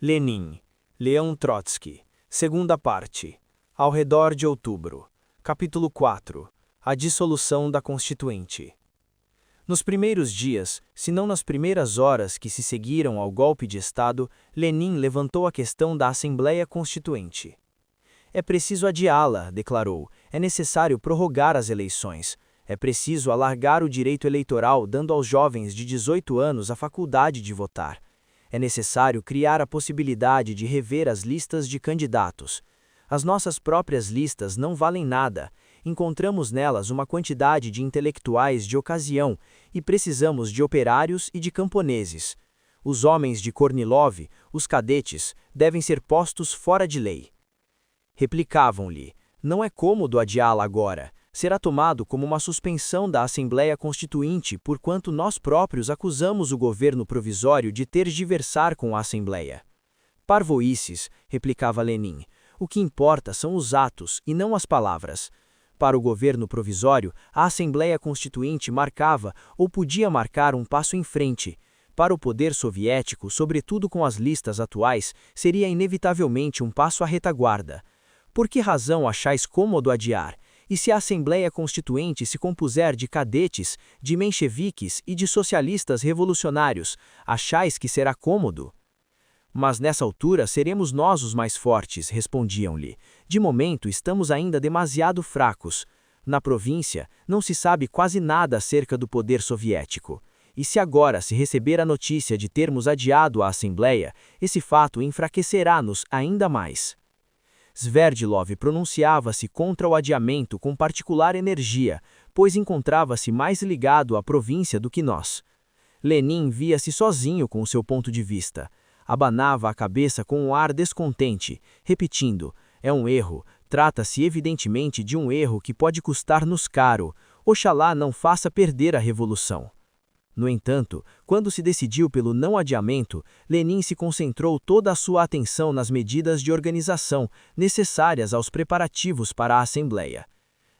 Lenin, Leão Trotsky, segunda parte. Ao redor de outubro. Capítulo 4. A dissolução da Constituinte. Nos primeiros dias, se não nas primeiras horas que se seguiram ao golpe de Estado, Lenin levantou a questão da Assembleia Constituinte. É preciso adiá-la, declarou, é necessário prorrogar as eleições, é preciso alargar o direito eleitoral dando aos jovens de 18 anos a faculdade de votar. É necessário criar a possibilidade de rever as listas de candidatos. As nossas próprias listas não valem nada, encontramos nelas uma quantidade de intelectuais de ocasião e precisamos de operários e de camponeses. Os homens de Kornilov, os cadetes, devem ser postos fora de lei. Replicavam-lhe, não é cômodo adiá-la agora, será tomado como uma suspensão da Assembleia Constituinte porquanto nós próprios acusamos o governo provisório de tergiversar com a Assembleia. Parvoíces, replicava Lenin, o que importa são os atos e não as palavras. Para o governo provisório, a Assembleia Constituinte marcava ou podia marcar um passo em frente. Para o poder soviético, sobretudo com as listas atuais, seria inevitavelmente um passo à retaguarda. Por que razão achais cômodo adiar? E se a Assembleia Constituinte se compuser de cadetes, de mencheviques e de socialistas revolucionários, achais que será cômodo? Mas nessa altura seremos nós os mais fortes, respondiam-lhe. De momento estamos ainda demasiado fracos. Na província, não se sabe quase nada acerca do poder soviético. E se agora se receber a notícia de termos adiado a Assembleia, esse fato enfraquecerá-nos ainda mais. Sverdlov pronunciava-se contra o adiamento com particular energia, pois encontrava-se mais ligado à província do que nós. Lenin via-se sozinho com o seu ponto de vista. Abanava a cabeça com um ar descontente, repetindo, é um erro, trata-se evidentemente de um erro que pode custar-nos caro, oxalá não faça perder a revolução. No entanto, quando se decidiu pelo não adiamento, Lenin se concentrou toda a sua atenção nas medidas de organização necessárias aos preparativos para a Assembleia.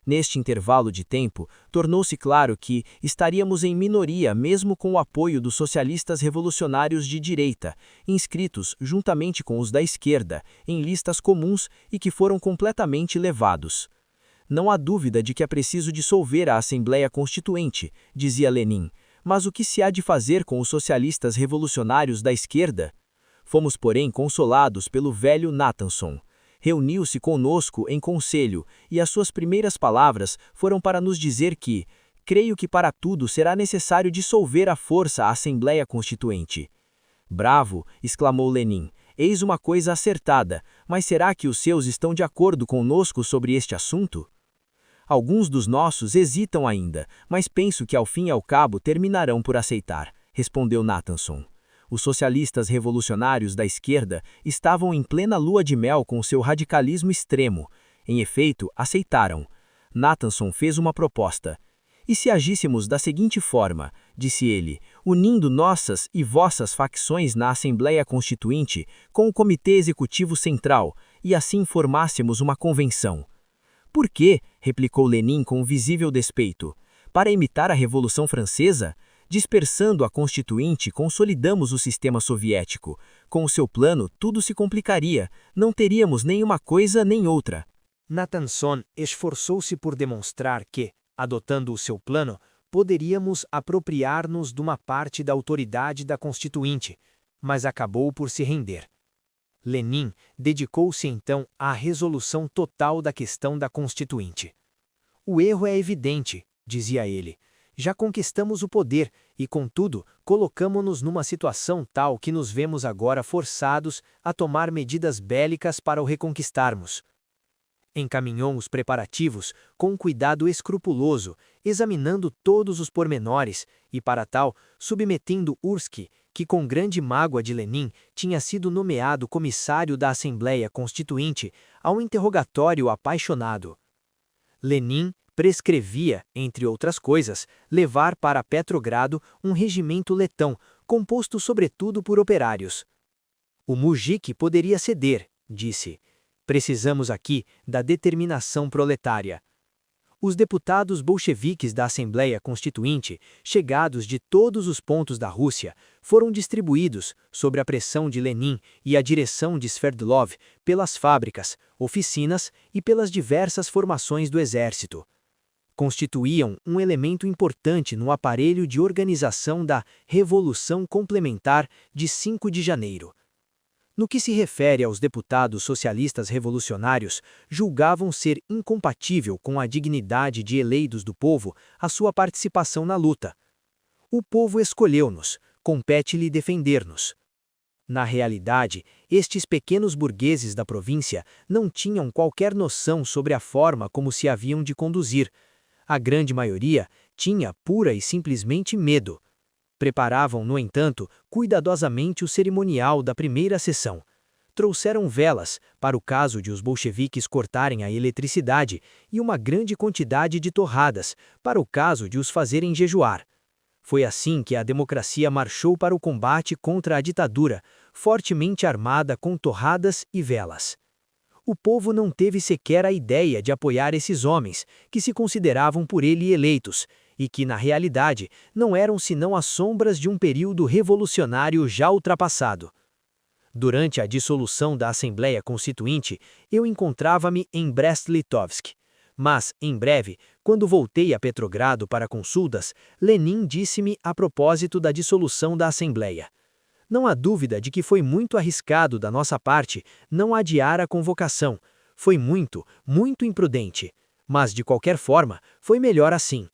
Neste intervalo de tempo, tornou-se claro que estaríamos em minoria mesmo com o apoio dos socialistas revolucionários de direita, inscritos juntamente com os da esquerda, em listas comuns e que foram completamente levados. Não há dúvida de que é preciso dissolver a Assembleia Constituinte, dizia Lenin. Mas o que se há de fazer com os socialistas revolucionários da esquerda? Fomos, porém, consolados pelo velho Natanson. Reuniu-se conosco em conselho, e as suas primeiras palavras foram para nos dizer que, creio que para tudo será necessário dissolver à força a Assembleia Constituinte. Bravo, exclamou Lenin, eis uma coisa acertada, mas será que os seus estão de acordo conosco sobre este assunto? Alguns dos nossos hesitam ainda, mas penso que ao fim e ao cabo terminarão por aceitar, respondeu Natanson. Os socialistas revolucionários da esquerda estavam em plena lua de mel com seu radicalismo extremo. Em efeito, aceitaram. Natanson fez uma proposta. E se agíssemos da seguinte forma, disse ele, unindo nossas e vossas facções na Assembleia Constituinte com o Comitê Executivo Central, e assim formássemos uma convenção. Por quê? Replicou Lenin com visível despeito. Para imitar a Revolução Francesa? Dispersando a Constituinte, consolidamos o sistema soviético. Com o seu plano, tudo se complicaria. Não teríamos nem uma coisa nem outra. Natanson esforçou-se por demonstrar que, adotando o seu plano, poderíamos apropriar-nos de uma parte da autoridade da Constituinte, mas acabou por se render. Lenin dedicou-se então à resolução total da questão da Constituinte. O erro é evidente, dizia ele. Já conquistamos o poder e, contudo, colocamo-nos numa situação tal que nos vemos agora forçados a tomar medidas bélicas para o reconquistarmos. Encaminhou os preparativos com um cuidado escrupuloso, examinando todos os pormenores e, para tal, submetendo Ursky, que com grande mágoa de Lenin tinha sido nomeado comissário da Assembleia Constituinte, a um interrogatório apaixonado. Lenin prescrevia, entre outras coisas, levar para Petrogrado um regimento letão, composto sobretudo por operários. O Mujik poderia ceder, disse. Precisamos aqui da determinação proletária. Os deputados bolcheviques da Assembleia Constituinte, chegados de todos os pontos da Rússia, foram distribuídos, sob a pressão de Lenin e a direção de Sverdlov, pelas fábricas, oficinas e pelas diversas formações do exército. Constituíam um elemento importante no aparelho de organização da Revolução Complementar de 5 de janeiro. No que se refere aos deputados socialistas revolucionários, julgavam ser incompatível com a dignidade de eleitos do povo a sua participação na luta. O povo escolheu-nos, compete-lhe defender-nos. Na realidade, estes pequenos burgueses da província não tinham qualquer noção sobre a forma como se haviam de conduzir. A grande maioria tinha pura e simplesmente medo. Preparavam, no entanto, cuidadosamente o cerimonial da primeira sessão. Trouxeram velas, para o caso de os bolcheviques cortarem a eletricidade, e uma grande quantidade de torradas, para o caso de os fazerem jejuar. Foi assim que a democracia marchou para o combate contra a ditadura, fortemente armada com torradas e velas. O povo não teve sequer a ideia de apoiar esses homens, que se consideravam por ele eleitos, e que, na realidade, não eram senão as sombras de um período revolucionário já ultrapassado. Durante a dissolução da Assembleia Constituinte, eu encontrava-me em Brest-Litovsk. Mas, em breve, quando voltei a Petrogrado para consultas, Lenin disse-me a propósito da dissolução da Assembleia. Não há dúvida de que foi muito arriscado da nossa parte não adiar a convocação. Foi muito, muito imprudente. Mas, de qualquer forma, foi melhor assim.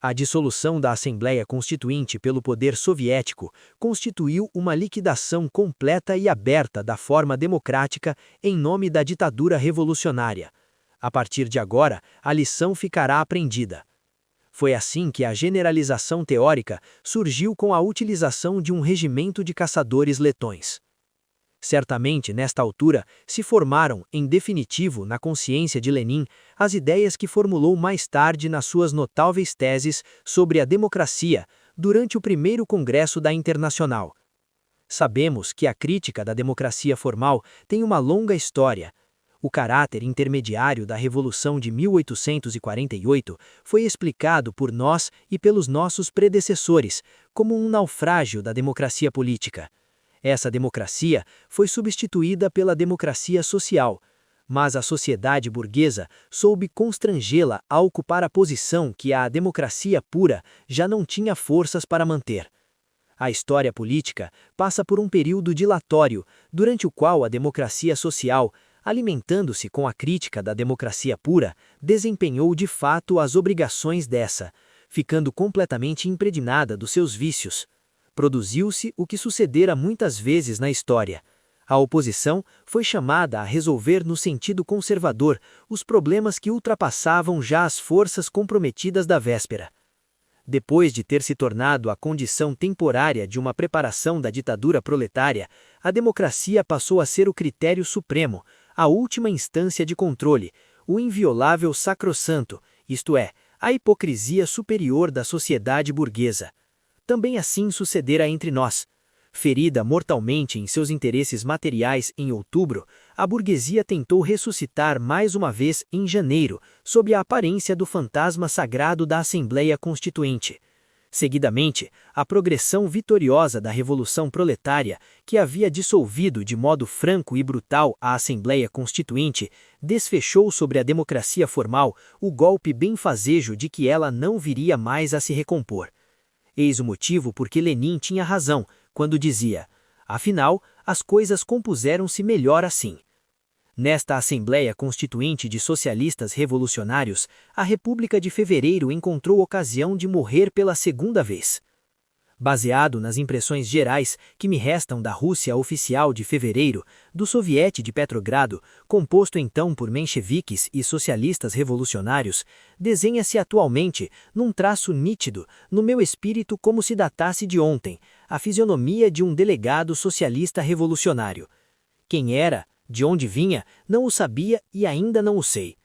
A dissolução da Assembleia Constituinte pelo poder soviético constituiu uma liquidação completa e aberta da forma democrática em nome da ditadura revolucionária. A partir de agora, a lição ficará aprendida. Foi assim que a generalização teórica surgiu com a utilização de um regimento de caçadores letões. Certamente, nesta altura, se formaram, em definitivo, na consciência de Lenin, as ideias que formulou mais tarde nas suas notáveis teses sobre a democracia durante o primeiro Congresso da Internacional. Sabemos que a crítica da democracia formal tem uma longa história. O caráter intermediário da Revolução de 1848 foi explicado por nós e pelos nossos predecessores como um naufrágio da democracia política. Essa democracia foi substituída pela democracia social, mas a sociedade burguesa soube constrangê-la a ocupar a posição que a democracia pura já não tinha forças para manter. A história política passa por um período dilatório, durante o qual a democracia social, alimentando-se com a crítica da democracia pura, desempenhou de fato as obrigações dessa, ficando completamente impregnada dos seus vícios. Produziu-se o que sucedera muitas vezes na história. A oposição foi chamada a resolver no sentido conservador os problemas que ultrapassavam já as forças comprometidas da véspera. Depois de ter se tornado a condição temporária de uma preparação da ditadura proletária, a democracia passou a ser o critério supremo, a última instância de controle, o inviolável sacrossanto, isto é, a hipocrisia superior da sociedade burguesa. Também assim sucedera entre nós. Ferida mortalmente em seus interesses materiais em outubro, a burguesia tentou ressuscitar mais uma vez em janeiro, sob a aparência do fantasma sagrado da Assembleia Constituinte. Seguidamente, a progressão vitoriosa da Revolução Proletária, que havia dissolvido de modo franco e brutal a Assembleia Constituinte, desfechou sobre a democracia formal o golpe benfazejo de que ela não viria mais a se recompor. Eis o motivo por que Lenin tinha razão, quando dizia: afinal, as coisas compuseram-se melhor assim. Nesta Assembleia Constituinte de Socialistas Revolucionários, a República de Fevereiro encontrou ocasião de morrer pela segunda vez. Baseado nas impressões gerais que me restam da Rússia oficial de fevereiro, do Soviete de Petrogrado, composto então por mencheviques e socialistas revolucionários, desenha-se atualmente, num traço nítido, no meu espírito como se datasse de ontem, a fisionomia de um delegado socialista revolucionário. Quem era, de onde vinha, não o sabia e ainda não o sei.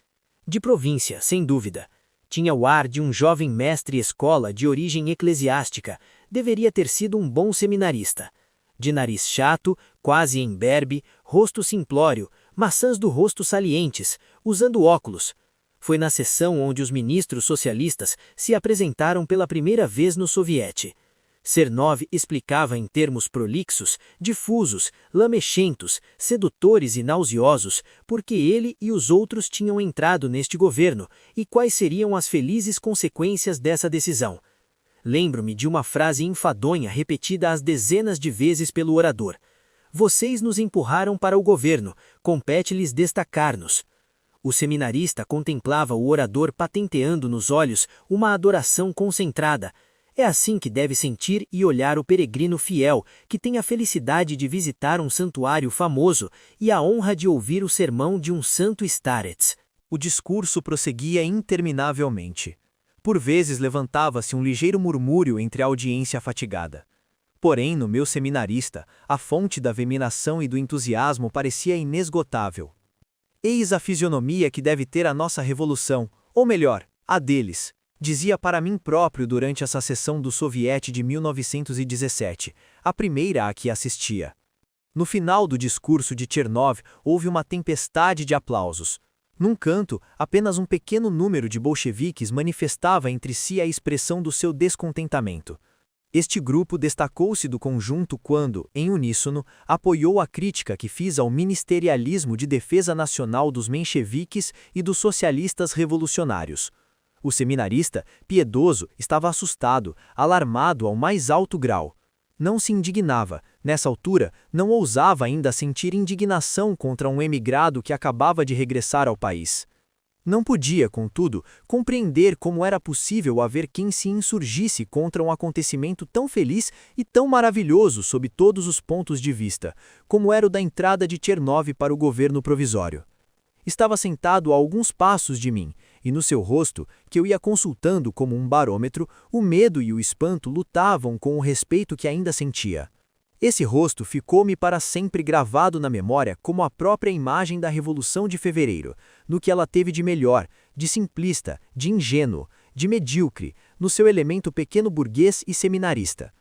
De província, sem dúvida. Tinha o ar de um jovem mestre-escola de origem eclesiástica, deveria ter sido um bom seminarista. De nariz chato, quase imberbe, rosto simplório, maçãs do rosto salientes, usando óculos. Foi na sessão onde os ministros socialistas se apresentaram pela primeira vez no Soviete. Chernov explicava em termos prolixos, difusos, lamechentos, sedutores e nauseosos porque ele e os outros tinham entrado neste governo e quais seriam as felizes consequências dessa decisão. Lembro-me de uma frase enfadonha repetida às dezenas de vezes pelo orador. Vocês nos empurraram para o governo, compete-lhes destacar-nos. O seminarista contemplava o orador patenteando nos olhos uma adoração concentrada. É assim que deve sentir e olhar o peregrino fiel, que tem a felicidade de visitar um santuário famoso e a honra de ouvir o sermão de um santo starets. O discurso prosseguia interminavelmente. Por vezes levantava-se um ligeiro murmúrio entre a audiência fatigada. Porém, no meu seminarista, a fonte da veminação e do entusiasmo parecia inesgotável. Eis a fisionomia que deve ter a nossa revolução, ou melhor, a deles, dizia para mim próprio durante essa sessão do Soviete de 1917, a primeira a que assistia. No final do discurso de Chernov, houve uma tempestade de aplausos. Num canto, apenas um pequeno número de bolcheviques manifestava entre si a expressão do seu descontentamento. Este grupo destacou-se do conjunto quando, em uníssono, apoiou a crítica que fiz ao ministerialismo de defesa nacional dos mencheviques e dos socialistas revolucionários. O seminarista, piedoso, estava assustado, alarmado ao mais alto grau. Não se indignava, nessa altura, não ousava ainda sentir indignação contra um emigrado que acabava de regressar ao país. Não podia, contudo, compreender como era possível haver quem se insurgisse contra um acontecimento tão feliz e tão maravilhoso sob todos os pontos de vista, como era o da entrada de Chernov para o governo provisório. Estava sentado a alguns passos de mim, e no seu rosto, que eu ia consultando como um barômetro, o medo e o espanto lutavam com o respeito que ainda sentia. Esse rosto ficou-me para sempre gravado na memória como a própria imagem da Revolução de Fevereiro, no que ela teve de melhor, de simplista, de ingênuo, de medíocre, no seu elemento pequeno burguês e seminarista.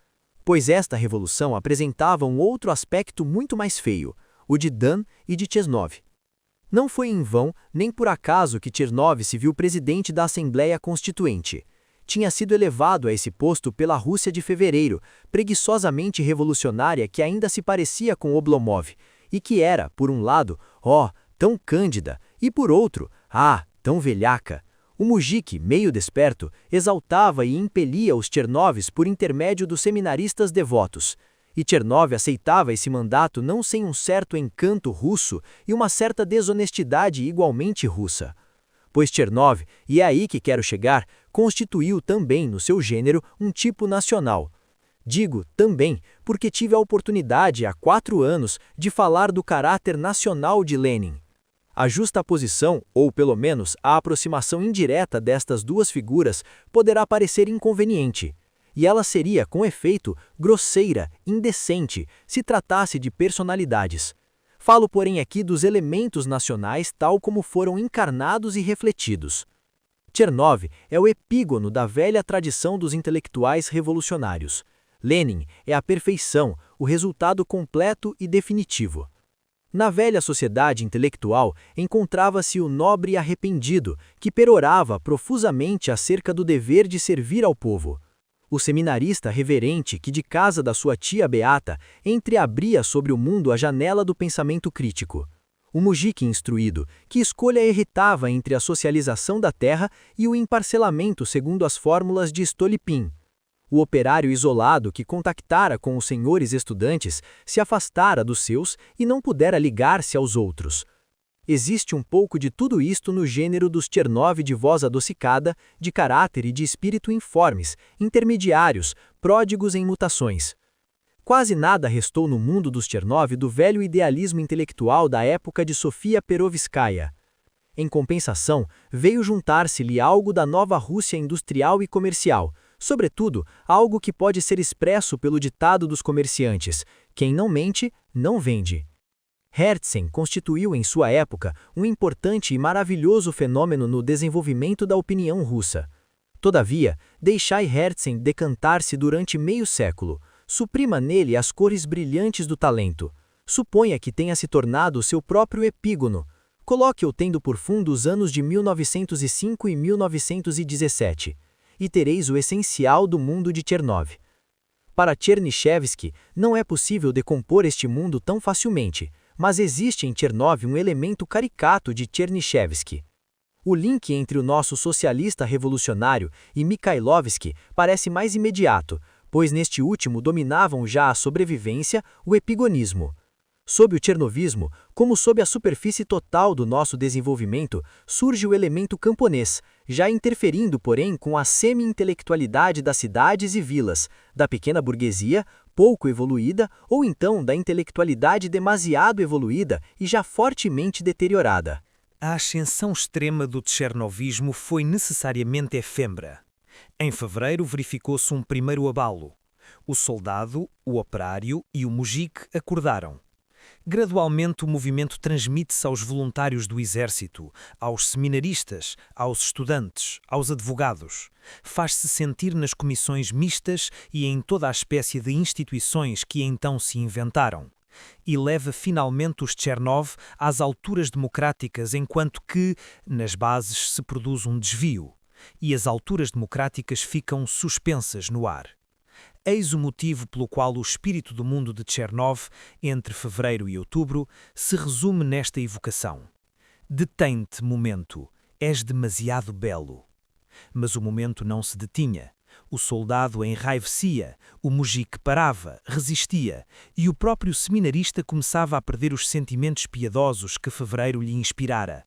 Pois esta revolução apresentava um outro aspecto muito mais feio, o de Dan e de Chernov. Não foi em vão, nem por acaso que Chernov se viu presidente da Assembleia Constituinte. Tinha sido elevado a esse posto pela Rússia de Fevereiro, preguiçosamente revolucionária que ainda se parecia com Oblomov, e que era, por um lado, tão cândida, e por outro, tão velhaca. O mujik, meio desperto, exaltava e impelia os Chernovs por intermédio dos seminaristas devotos. E Chernov aceitava esse mandato não sem um certo encanto russo e uma certa desonestidade igualmente russa. Pois Chernov, e é aí que quero chegar, constituiu também no seu gênero um tipo nacional. Digo também porque tive a oportunidade há 4 anos de falar do caráter nacional de Lenin. A justaposição, ou pelo menos a aproximação indireta destas duas figuras, poderá parecer inconveniente. E ela seria, com efeito, grosseira, indecente, se tratasse de personalidades. Falo, porém, aqui dos elementos nacionais tal como foram encarnados e refletidos. Chernov é o epígono da velha tradição dos intelectuais revolucionários. Lenin é a perfeição, o resultado completo e definitivo. Na velha sociedade intelectual encontrava-se o nobre arrependido, que perorava profusamente acerca do dever de servir ao povo. O seminarista reverente que de casa da sua tia beata entreabria sobre o mundo a janela do pensamento crítico. O mujik instruído, que escolha irritava entre a socialização da terra e o emparcelamento segundo as fórmulas de Stolypin. O operário isolado que contactara com os senhores estudantes se afastara dos seus e não pudera ligar-se aos outros. Existe um pouco de tudo isto no gênero dos Chernov de voz adocicada, de caráter e de espírito informes, intermediários, pródigos em mutações. Quase nada restou no mundo dos Chernov do velho idealismo intelectual da época de Sofia Perovskaya. Em compensação, veio juntar-se-lhe algo da nova Rússia industrial e comercial, sobretudo, algo que pode ser expresso pelo ditado dos comerciantes: quem não mente, não vende. Herzen constituiu em sua época um importante e maravilhoso fenômeno no desenvolvimento da opinião russa. Todavia, deixai Herzen decantar-se durante meio século, suprima nele as cores brilhantes do talento, suponha que tenha se tornado seu próprio epígono. Coloque-o tendo por fundo os anos de 1905 e 1917, e tereis o essencial do mundo de Chernov. Para Chernyshevsky, não é possível decompor este mundo tão facilmente, mas existe em Chernov um elemento caricato de Chernyshevsky. O link entre o nosso socialista revolucionário e Mikhailovsky parece mais imediato, pois neste último dominavam já a sobrevivência, o epigonismo. Sob o chernovismo, como sob a superfície total do nosso desenvolvimento, surge o elemento camponês, já interferindo, porém, com a semi-intelectualidade das cidades e vilas, da pequena burguesia, pouco evoluída, ou então da intelectualidade demasiado evoluída e já fortemente deteriorada. A ascensão extrema do chernovismo foi necessariamente efêmera. Em fevereiro verificou-se um primeiro abalo. O soldado, o operário e o mujik acordaram. Gradualmente o movimento transmite-se aos voluntários do exército, aos seminaristas, aos estudantes, aos advogados. Faz-se sentir nas comissões mistas e em toda a espécie de instituições que então se inventaram. E leva finalmente os Chernov às alturas democráticas, enquanto que, nas bases, se produz um desvio, e as alturas democráticas ficam suspensas no ar. Eis o motivo pelo qual o espírito do mundo de Chernov, entre fevereiro e outubro, se resume nesta evocação. Detém-te, momento, és demasiado belo. Mas o momento não se detinha. O soldado enraivecia, o mujik parava, resistia, e o próprio seminarista começava a perder os sentimentos piedosos que fevereiro lhe inspirara.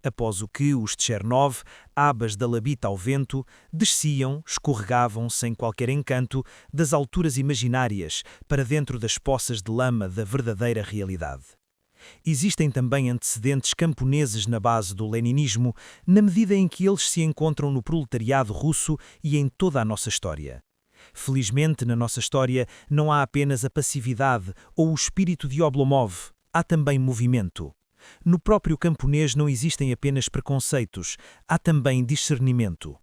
Após o que os Chernov, abas da labita ao vento, desciam, escorregavam sem qualquer encanto, das alturas imaginárias para dentro das poças de lama da verdadeira realidade. Existem também antecedentes camponeses na base do leninismo, na medida em que eles se encontram no proletariado russo e em toda a nossa história. Felizmente, na nossa história, não há apenas a passividade ou o espírito de Oblomov, há também movimento. No próprio camponês não existem apenas preconceitos, há também discernimento.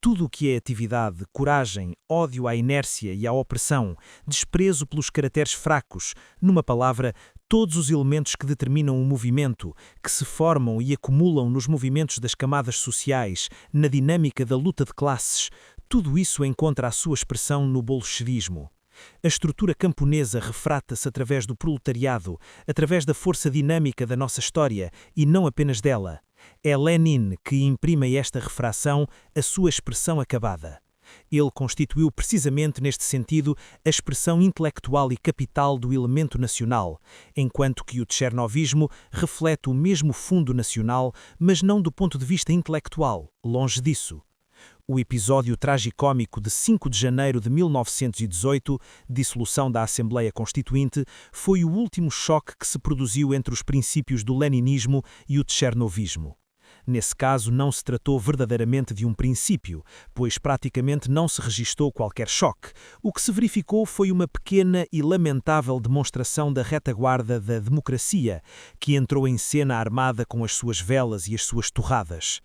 Tudo o que é atividade, coragem, ódio à inércia e à opressão, desprezo pelos caracteres fracos, numa palavra, todos os elementos que determinam o movimento, que se formam e acumulam nos movimentos das camadas sociais, na dinâmica da luta de classes, tudo isso encontra a sua expressão no bolchevismo. A estrutura camponesa refrata-se através do proletariado, através da força dinâmica da nossa história, e não apenas dela. É Lenin que imprime a esta refração a sua expressão acabada. Ele constituiu precisamente neste sentido a expressão intelectual e capital do elemento nacional, enquanto que o chernovismo reflete o mesmo fundo nacional, mas não do ponto de vista intelectual, longe disso. O episódio tragicómico de 5 de janeiro de 1918, dissolução da Assembleia Constituinte, foi o último choque que se produziu entre os princípios do leninismo e o chernovismo. Nesse caso, não se tratou verdadeiramente de um princípio, pois praticamente não se registou qualquer choque. O que se verificou foi uma pequena e lamentável demonstração da retaguarda da democracia, que entrou em cena armada com as suas velas e as suas torradas.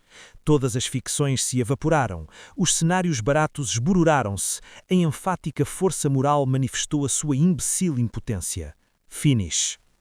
Todas as ficções se evaporaram, os cenários baratos esbururaram-se, a enfática força moral manifestou a sua imbecil impotência. Finish.